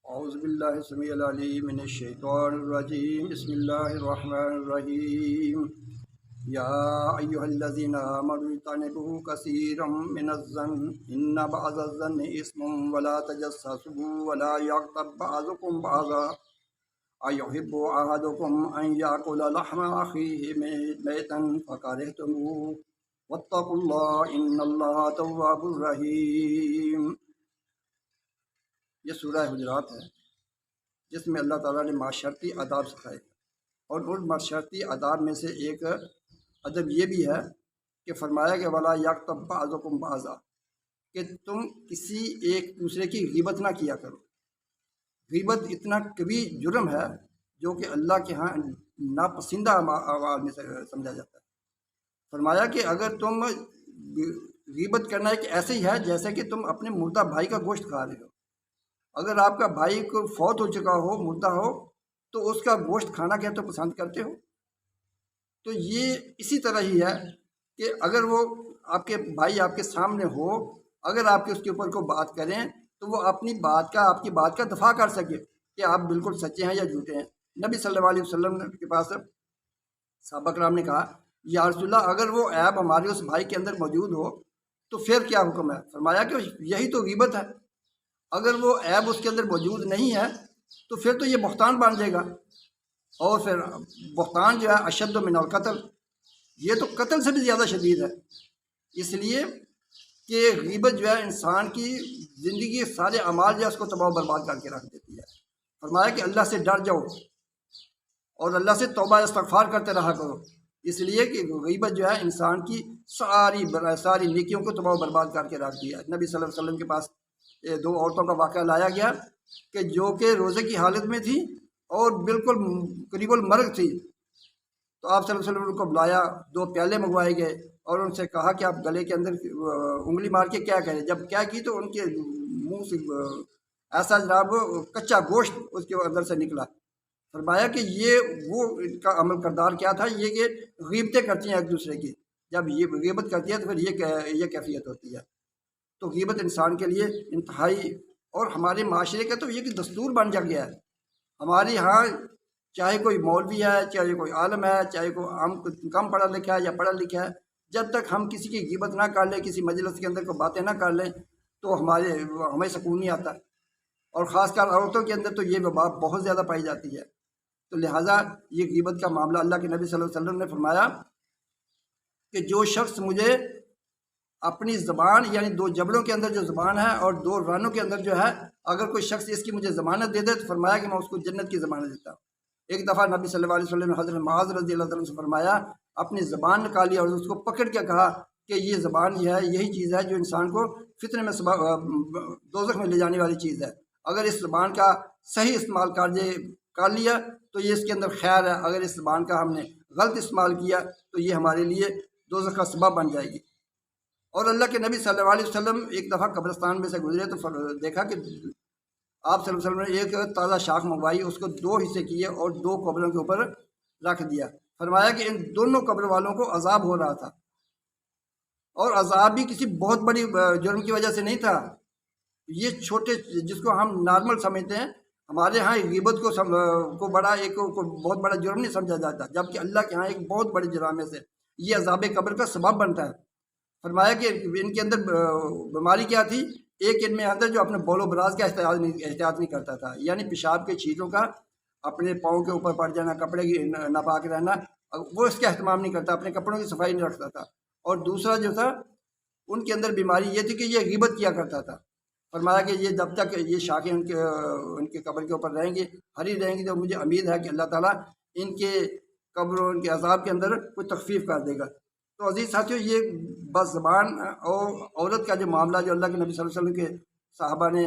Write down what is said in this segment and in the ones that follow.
اعوذ باللہ السمیع العلیم من الشیطان الرجیم بسم اللہ الرحمن الرحیم یا ایہا الذین آمنوا اجتنبوا کثیرا من الظن ان بعض الظن اسم ولا تجسسوا ولا یغتب بعضکم بعضا ایحب احدکم ان یاکل لحم اخیہ میتا فکرہتموہ واتقوا اللہ ان اللہ تواب الرحیم۔ یہ سورہ حجرات ہے جس میں اللہ تعالیٰ نے معاشرتی آداب سکھائے، اور ان معاشرتی آداب میں سے ایک ادب یہ بھی ہے کہ فرمایا کہ ولا یغتب بعضکم بعضا، کہ تم کسی ایک دوسرے کی غیبت نہ کیا کرو۔ غیبت اتنا کبھی جرم ہے جو کہ اللہ کے ہاں ناپسندہ اعمال میں سے سمجھا جاتا ہے۔ فرمایا کہ اگر تم غیبت کرنا ایک ایسے ہی ہے جیسے کہ تم اپنے مردہ بھائی کا گوشت کھا رہے ہو۔ اگر آپ کا بھائی کو فوت ہو چکا ہو، مردہ ہو، تو اس کا گوشت کھانا کیا تو پسند کرتے ہو؟ تو یہ اسی طرح ہی ہے کہ اگر وہ آپ کے بھائی آپ کے سامنے ہو، اگر آپ کے اس کے اوپر کو بات کریں تو وہ اپنی بات کا، آپ کی بات کا دفاع کر سکے کہ آپ بالکل سچے ہیں یا جھوٹے ہیں۔ نبی صلی اللہ علیہ وسلم کے پاس صحابہ کرام نے کہا یا رسول اللہ اگر وہ عیب ہمارے اس بھائی کے اندر موجود ہو تو پھر کیا حکم ہے؟ فرمایا کہ یہی تو غیبت ہے۔ اگر وہ عیب اس کے اندر موجود نہیں ہے تو پھر تو یہ بہتان بن جائے گا، اور پھر بہتان جو ہے اشد من القتل، یہ تو قتل سے بھی زیادہ شدید ہے۔ اس لیے کہ غیبت جو ہے انسان کی زندگی کے سارے اعمال جو ہے اس کو تباہ و برباد کر کے رکھ دیتی ہے۔ فرمایا کہ اللہ سے ڈر جاؤ اور اللہ سے توبہ استغفار کرتے رہا کرو، اس لیے کہ غیبت جو ہے انسان کی ساری نیکیوں کو تباہ و برباد کر کے رکھ دیا۔ نبی صلی اللہ علیہ وسلم کے پاس دو عورتوں کا واقعہ لایا گیا کہ جو کہ روزے کی حالت میں تھی اور بالکل قریب المرگ تھی، تو آپ صلی اللہ علیہ وسلم نے ان کو بلایا، دو پیالے منگوائے گئے اور ان سے کہا کہ آپ گلے کے اندر انگلی مار کے کیا کریں۔ جب کیا کی تو ان کے منہ سے ایسا جناب کچا گوشت اس کے اندر سے نکلا۔ فرمایا کہ یہ وہ ان کا عمل کردار کیا تھا، یہ کہ غیبتیں کرتی ہیں ایک دوسرے کی، جب یہ غیبت کرتی ہے تو پھر یہ کیفیت ہوتی ہے۔ تو غیبت انسان کے لیے انتہائی، اور ہمارے معاشرے کا تو یہ کہ دستور بن جا گیا ہے۔ ہمارے ہاں چاہے کوئی مولوی ہے، چاہے کوئی عالم ہے، چاہے کوئی کم پڑھا لکھا ہے یا پڑھا لکھا ہے، جب تک ہم کسی کی غیبت نہ کر لیں، کسی مجلس کے اندر کوئی باتیں نہ کر لیں تو ہمیں سکون نہیں آتا، اور خاص کر عورتوں کے اندر تو یہ وبا بہت زیادہ پائی جاتی ہے۔ تو لہٰذا یہ غیبت کا معاملہ، اللہ کے نبی صلی اللہ علیہ وسلم نے فرمایا کہ جو شخص مجھے اپنی زبان، یعنی دو جبڑوں کے اندر جو زبان ہے اور دو رانوں کے اندر جو ہے، اگر کوئی شخص اس کی مجھے ضمانت دے دے تو فرمایا کہ میں اس کو جنت کی ضمانت دیتا ہوں۔ ایک دفعہ نبی صلی اللہ علیہ وسلم نے حضرت معاذ رضی اللہ عنہ سے فرمایا، اپنی زبان نکالی اور اس کو پکڑ کے کہا کہ یہ زبان یہ ہے، یہی چیز ہے جو انسان کو فتنے میں دوزخ میں لے جانے والی چیز ہے۔ اگر اس زبان کا صحیح استعمال کر لیا تو یہ اس کے اندر خیر ہے، اگر اس زبان کا ہم نے غلط استعمال کیا تو یہ ہمارے لیے دوزخ کا سبب بن جائے گی۔ اور اللہ کے نبی صلی اللہ علیہ وسلم ایک دفعہ قبرستان میں سے گزرے تو دیکھا کہ آپ صلی اللہ علیہ وسلم نے ایک تازہ شاخ منگوائی، اس کو دو حصے کیے اور دو قبروں کے اوپر رکھ دیا۔ فرمایا کہ ان دونوں قبر والوں کو عذاب ہو رہا تھا، اور عذاب بھی کسی بہت بڑی جرم کی وجہ سے نہیں تھا، یہ چھوٹے جس کو ہم نارمل سمجھتے ہیں، ہمارے ہاں غیبت کو بڑا ایک بہت بڑا جرم نہیں سمجھا جاتا، جبکہ اللہ کے ہاں ایک بہت بڑے جرام میں سے یہ عذاب قبر کا سبب بنتا ہے۔ فرمایا کہ ان کے اندر بیماری کیا تھی، ایک ان میں اندر جو اپنے بول و براز کا احتیاط نہیں کرتا تھا، یعنی پیشاب کے چھینٹوں کا اپنے پاؤں کے اوپر پڑ جانا، کپڑے کی ناپاک رہنا، وہ اس کا اہتمام نہیں کرتا، اپنے کپڑوں کی صفائی نہیں رکھتا تھا۔ اور دوسرا جو تھا ان کے اندر بیماری یہ تھی کہ یہ غیبت کیا کرتا تھا۔ فرمایا کہ یہ جب تک یہ شاخیں ان کے قبر کے اوپر رہیں گی، ہری رہیں گی، تو مجھے امید ہے کہ اللہ تعالیٰ ان کے قبر اور ان کے عذاب کے اندر کوئی تخفیف کر دے گا۔ تو عزیز ساتھیو، یہ بس زبان اور عورت کا جو معاملہ جو اللہ کے نبی صلی اللہ علیہ وسلم کے صحابہ نے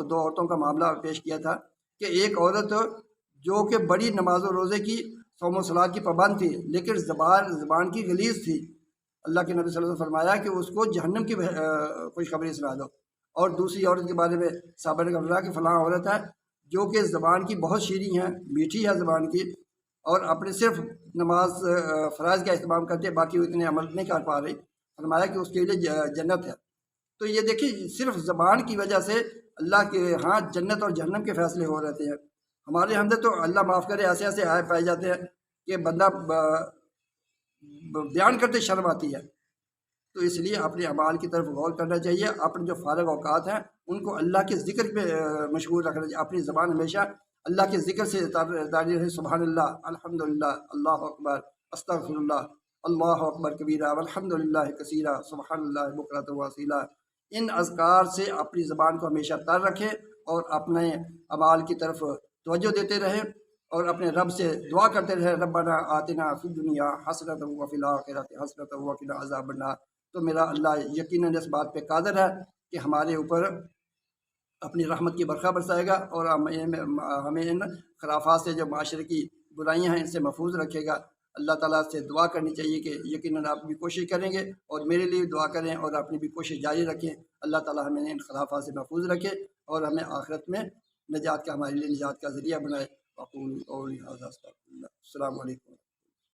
دو عورتوں کا معاملہ پیش کیا تھا کہ ایک عورت جو کہ بڑی نماز و روزے کی، صوم و صلات کی پابند تھی، لیکن زبان کی غلیظ تھی، اللہ کے نبی صلی اللہ علیہ وسلم فرمایا کہ اس کو جہنم کی خوشخبری سنا دو۔ اور دوسری عورت کے بارے میں صحابہ نے کہا کہ فلاں عورت ہے جو کہ زبان کی بہت شیریں ہے، میٹھی ہے زبان کی، اور اپنے صرف نماز فرائض کا اہتمام کرتے، باقی وہ اتنے عمل نہیں کر پا رہی۔ فرمایا کہ اس کے لیے جنت ہے۔ تو یہ دیکھیں صرف زبان کی وجہ سے اللہ کے ہاں جنت اور جہنم کے فیصلے ہو رہتے ہیں۔ ہمارے اندر تو اللہ معاف کرے ایسے ایسے آئے پائے جاتے ہیں کہ بندہ بیان کرتے شرم آتی ہے۔ تو اس لیے اپنے اعمال کی طرف غور کرنا چاہیے، اپنے جو فارغ اوقات ہیں ان کو اللہ کے ذکر پہ مشغول رکھنا چاہیے۔ اپنی زبان ہمیشہ اللہ کے ذکر سے تاری رہے، سبحان اللہ، الحمدللہ، اللہ اکبر، استغفر اللہ، اللہ اکبر کبیرہ، والحمد للہ کثیرہ، سبحان اللہ بکرۃ و اصیلا۔ ان اذکار سے اپنی زبان کو ہمیشہ تر رکھیں اور اپنے اعمال کی طرف توجہ دیتے رہیں اور اپنے رب سے دعا کرتے رہیں، ربنا آتنا فی الدنیا حسنۃ وفی الآخرۃ حسنۃ وقنا عذاب النار۔ تو میرا اللہ یقیناً اس بات پہ قادر ہے کہ ہمارے اوپر اپنی رحمت کی برکھا برسائے گا اور ہمیں ان خرافات سے جو معاشرے کی برائیاں ہیں ان سے محفوظ رکھے گا۔ اللہ تعالیٰ سے دعا کرنی چاہیے کہ یقیناً آپ بھی کوشش کریں گے اور میرے لیے دعا کریں اور اپنی بھی کوشش جاری رکھیں۔ اللہ تعالیٰ ہمیں ان خرافات سے محفوظ رکھے اور ہمیں آخرت میں نجات کا، ہمارے لیے نجات کا ذریعہ بنائے۔ اقول قولی ھذا استغفر اللہ۔ السلام علیکم۔